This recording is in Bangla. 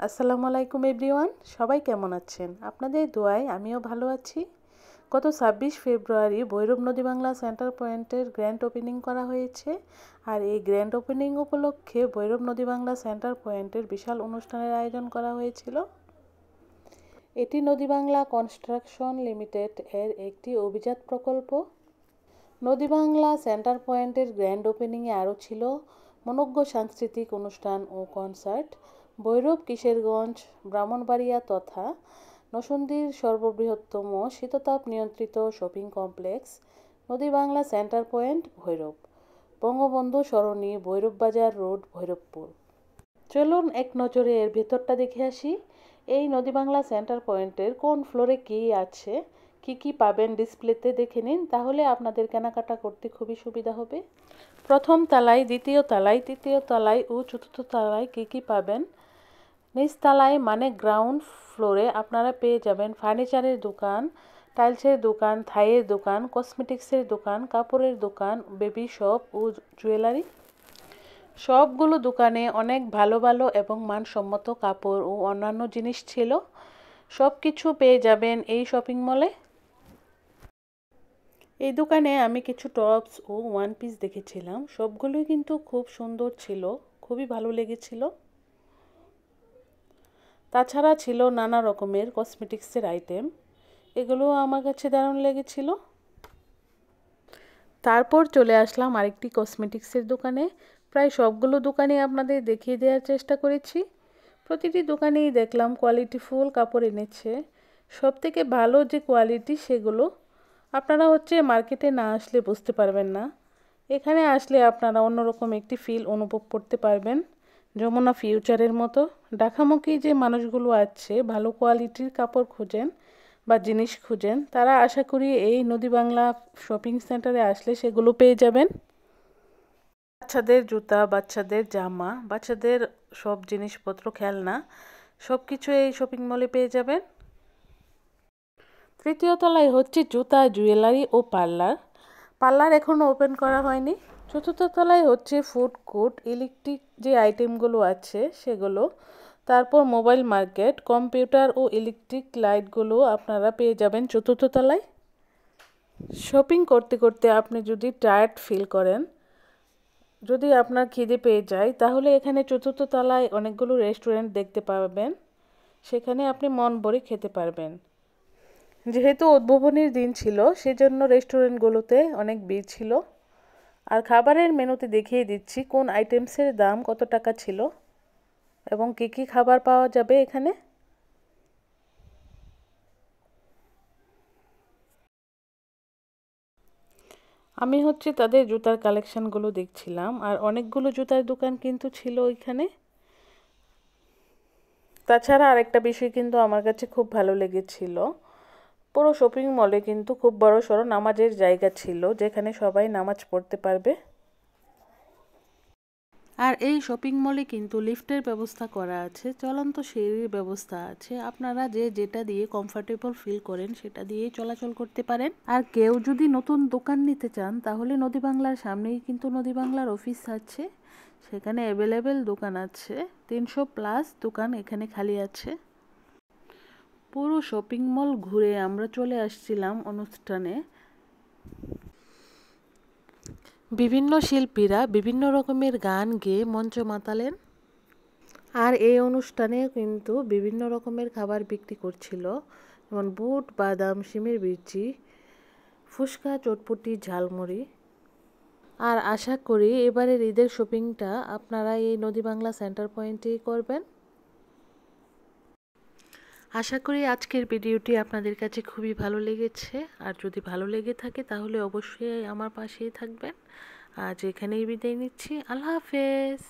আসসালামু আলাইকুম এভরিওয়ান, সবাই কেমন আছেন? আপনাদের দোয়ায় আমিও ভালো আছি। গত 26 ফেব্রুয়ারি ভৈরব নদী বাংলা সেন্টার পয়েন্টের গ্র্যান্ড ওপেনিং করা হয়েছে। আর এই গ্র্যান্ড ওপেনিং উপলক্ষে ভৈরব নদী বাংলা সেন্টার পয়েন্টের বিশাল অনুষ্ঠানের আয়োজন করা হয়েছিল। এটি নদী বাংলা কনস্ট্রাকশন লিমিটেড এর একটি অভিজাত প্রকল্প। নদী বাংলা সেন্টার পয়েন্টের গ্র্যান্ড ওপেনিংয়ে আরও ছিল মনোজ্ঞ সাংস্কৃতিক অনুষ্ঠান ও কনসার্ট। ভৈরব, কিশোরগঞ্জ, ব্রাহ্মণবাড়িয়া তথা নরসিংদীর সর্ববৃহত্তম শীততাপ নিয়ন্ত্রিত শপিং কমপ্লেক্স নদী বাংলা সেন্টার পয়েন্ট ভৈরব, বঙ্গবন্ধু সরণি, ভৈরব বাজার রোড, ভৈরবপুর। চলুন এক নজরে এর ভেতরটা দেখে আসি। এই নদী বাংলা সেন্টার পয়েন্টের কোন ফ্লোরে কী আছে, কি পাবেন ডিসপ্লেতে দেখে নিন, তাহলে আপনাদের কেনাকাটা করতে খুবই সুবিধা হবে। প্রথম তলায়, দ্বিতীয় তলায়, তৃতীয় তলায় ও চতুর্থ তলায় কী পাবেন। নিচতলায় মানে গ্রাউন্ড ফ্লোরে আপনারা পেয়ে যাবেন ফার্নিচারের দোকান, টাইলসের দোকান, থাইয়ের দোকান, কসমেটিক্সের দোকান, কাপড়ের দোকান, বেবি শপ ও জুয়েলারি। সবগুলো দোকানে অনেক ভালো ভালো এবং মানসম্মত কাপড় ও অন্যান্য জিনিস ছিল। সব কিছু পেয়ে যাবেন এই শপিং মলে। এই দোকানে আমি কিছু টপস ও ওয়ান পিস দেখেছিলাম, সবগুলোই কিন্তু খুব সুন্দর ছিল, খুবই ভালো লেগেছিল। তাছাড়া ছিল নানা রকমের কসমেটিক্সের আইটেম, এগুলোও আমার কাছে দারুণ লেগেছিল। তারপর চলে আসলাম আরেকটি কসমেটিক্সের দোকানে। প্রায় সবগুলো দোকানে আপনাদের দেখিয়ে দেওয়ার চেষ্টা করেছি। প্রতিটি দোকানেই দেখলাম কোয়ালিটিফুল কাপড় এনেছে। সবথেকে ভালো যে কোয়ালিটি সেগুলো আপনারা মার্কেটে না আসলে বুঝতে পারবেন না। এখানে আসলে আপনারা অন্যরকম একটি ফিল অনুভব করতে পারবেন। যমুনা ফিউচারের মতো ঢাকামুখী যে মানুষগুলো আছে, ভালো কোয়ালিটির কাপড় খুঁজেন বা জিনিস খুঁজেন, তারা আশা করি এই নদী বাংলা শপিং সেন্টারে আসলে সেগুলো পেয়ে যাবেন। বাচ্চাদের জুতা, বাচ্চাদের জামা, বাচ্চাদের সব জিনিসপত্র, খেলনা, সব কিছু এই শপিং মলে পেয়ে যাবেন। তৃতীয় তলায় জুতা, জুয়েলারি ও পার্লার এখনও ওপেন করা হয়নি। চতুর্থ তলায় ফুড কোর্ট, ইলেকট্রিক যে আইটেমগুলো আছে সেগুলো। তারপর মোবাইল মার্কেট, কম্পিউটার ও ইলেকট্রিক লাইটগুলো আপনারা পেয়ে যাবেন চতুর্থ তলায়। শপিং করতে করতে আপনি যদি টায়ার্ড ফিল করেন, যদি আপনার খিদে পেয়ে যায়, তাহলে এখানে চতুর্থ তলায় অনেকগুলো রেস্টুরেন্ট দেখতে পাবেন, সেখানে আপনি মন ভরে খেতে পারবেন। যেহেতু উদ্বোধনীর দিন ছিল, সেজন্য রেস্টুরেন্টগুলোতে অনেক ভিড় ছিল। আর খাবারের মেনুতে দেখিয়ে দিচ্ছি কোন আইটেমসের দাম কত টাকা ছিল এবং কী খাবার পাওয়া যাবে এখানে। আমি তাদের জুতার কালেকশনগুলো দেখছিলাম, আর অনেকগুলো জুতার দোকান কিন্তু ছিল ওইখানে। তাছাড়া আরেকটা বিষয় কিন্তু আমার কাছে খুব ভালো লেগেছিল, পুরো শপিং মলে কিন্তু খুব বড় সড়ো নামাজের জায়গা ছিল, যেখানে সবাই নামাজ পড়তে পারবে। আর এই শপিং মলে কিন্তু লিফটের ব্যবস্থা করা আছে, চলন্ত সিঁড়ির ব্যবস্থা আছে। আপনারা যে যেটা দিয়ে কমফোর্টেবল ফিল করেন সেটা দিয়েই চলাচল করতে পারেন। আর কেউ যদি নতুন দোকান নিতে চান, তাহলে নদী বাংলার সামনেই কিন্তু নদী বাংলার অফিস আছে, সেখানে অ্যাভেলেবেল দোকান আছে। 300+ দোকান এখানে খালি আছে। পুরো শপিং মল ঘুরে আমরা চলে আসছিলাম অনুষ্ঠানে। বিভিন্ন শিল্পীরা বিভিন্ন রকমের গান গেয়ে মঞ্চ মাতালেন। আর এই অনুষ্ঠানে কিন্তু বিভিন্ন রকমের খাবার বিক্রি করছিল, যেমন বুট, বাদাম, শিমের বিচি, ফুচকা, চটপটি, ঝালমুড়ি। আর আশা করি এবারের ঈদের শপিংটা আপনারা এই নদী বাংলা সেন্টার পয়েন্টেই করবেন। আশা করি আজকের ভিডিওটি আপনাদের কাছে খুবই ভালো লেগেছে। আর যদি ভালো লেগে থাকে তাহলে অবশ্যই আমার পাশেই থাকবেন। আজ এখানেই বিদায় নিচ্ছি। আল্লাহ হাফেজ।